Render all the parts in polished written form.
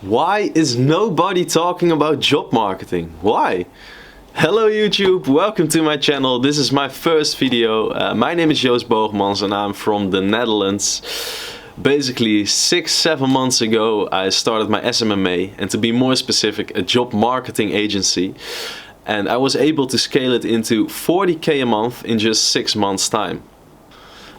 Why is nobody talking about job marketing? Why? Hello YouTube, welcome to my channel. This is my first video. My name is Joost Boogmans and I'm from the Netherlands. Basically 6-7 months ago I started my SMMA, and to be more specific, a job marketing agency. And I was able to scale it into 40k a month in just 6 months time.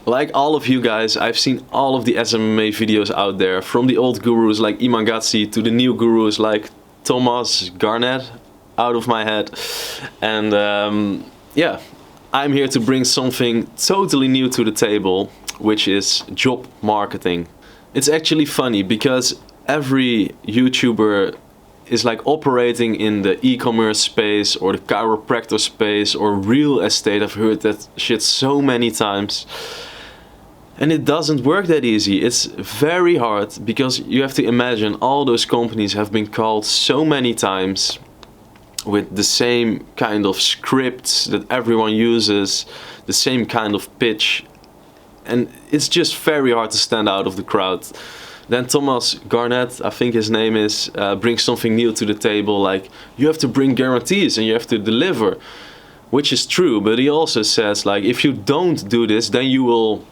Like all of you guys, I've seen all of the SMMA videos out there, from the old gurus like Imagazi to the new gurus like Thomas Garnett, out of my head. And yeah, I'm here to bring something totally new to the table, which is job marketing. It's actually funny because every YouTuber is like operating in the e-commerce space or the chiropractor space or real estate. I've heard that shit so many times. And it doesn't work that easy. It's very hard because you have to imagine all those companies have been called so many times with the same kind of scripts that everyone uses, the same kind of pitch. And it's just very hard to stand out of the crowd. Then Thomas Garnett, I think his name is, brings something new to the table, like you have to bring guarantees and you have to deliver, which is true. But he also says, like, if you don't do this, then you will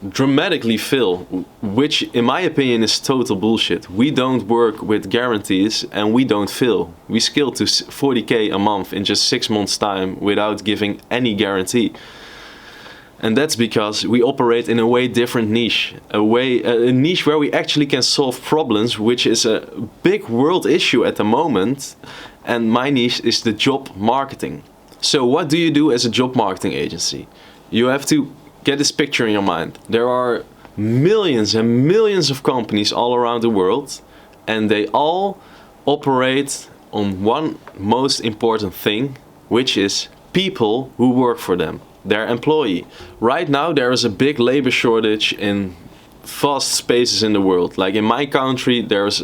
dramatically fail, which in my opinion is total bullshit. We don't work with guarantees and we don't fail. We scale to 40k a month in just 6 months time without giving any guarantee. And that's because we operate in a way different niche, a niche where we actually can solve problems, which is a big world issue at the moment. And my niche is the job marketing. So what do you do as a job marketing agency? You have to get this picture in your mind. There are millions and millions of companies all around the world, and they all operate on one most important thing, which is people who work for them, their employee. Right now there is a big labor shortage in vast spaces in the world. Like in my country there's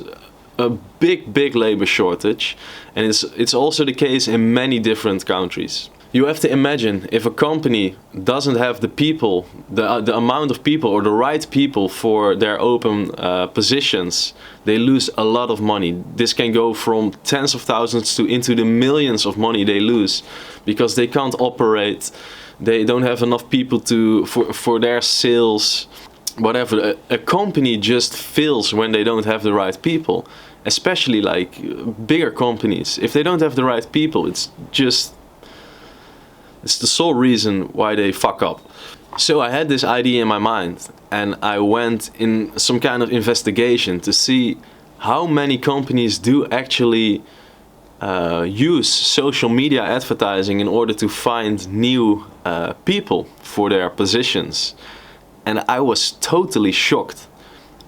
a big labor shortage, and it's also the case in many different countries. You have to imagine, if a company doesn't have the people, the amount of people or the right people for their open positions, they lose a lot of money. This can go from tens of thousands to into the millions of money they lose because they can't operate. They don't have enough people for their sales, whatever. A company just fails when they don't have the right people, especially like bigger companies. If they don't have the right people, it's the sole reason why they fuck up. So I had this idea in my mind and I went in some kind of investigation to see how many companies do actually use social media advertising in order to find new people for their positions. And I was totally shocked.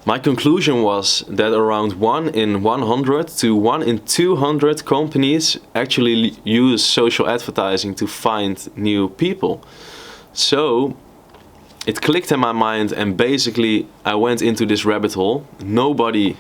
My conclusion was that around 1 in 100 to 1 in 200 companies actually use social advertising to find new people. So it clicked in my mind and basically I went into this rabbit hole. Nobody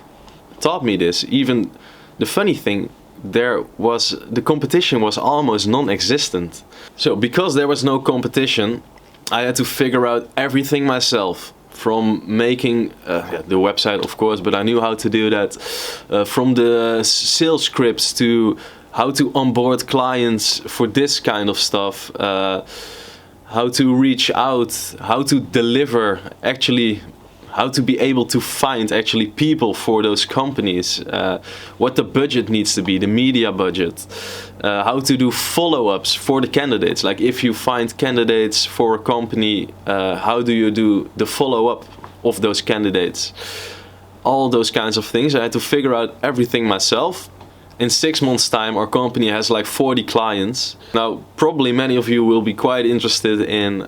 taught me this. Even the funny thing, the competition was almost non-existent. So because there was no competition, I had to figure out everything myself. From making the website, of course, but I knew how to do that. From the sales scripts to how to onboard clients for this kind of stuff. How to reach out, how to deliver, actually how to be able to find actually people for those companies, what the budget needs to be, the media budget, how to do follow-ups for the candidates. Like if you find candidates for a company, how do you do the follow-up of those candidates? All those kinds of things. I had to figure out everything myself. In 6 months time our company has like 40 clients. Now probably many of you will be quite interested in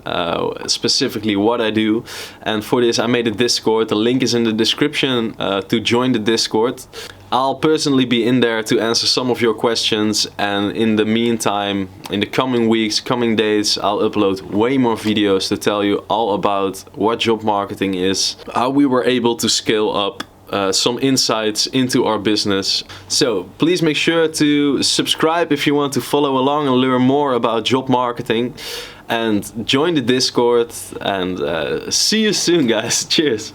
specifically what I do, and for this I made a Discord. The link is in the description to join the Discord. I'll personally be in there to answer some of your questions, and in the meantime, in the coming weeks, coming days, I'll upload way more videos to tell you all about what job marketing is, how we were able to scale up, some insights into our business. So please make sure to subscribe if you want to follow along and learn more about job marketing, and join the Discord, and see you soon guys. Cheers.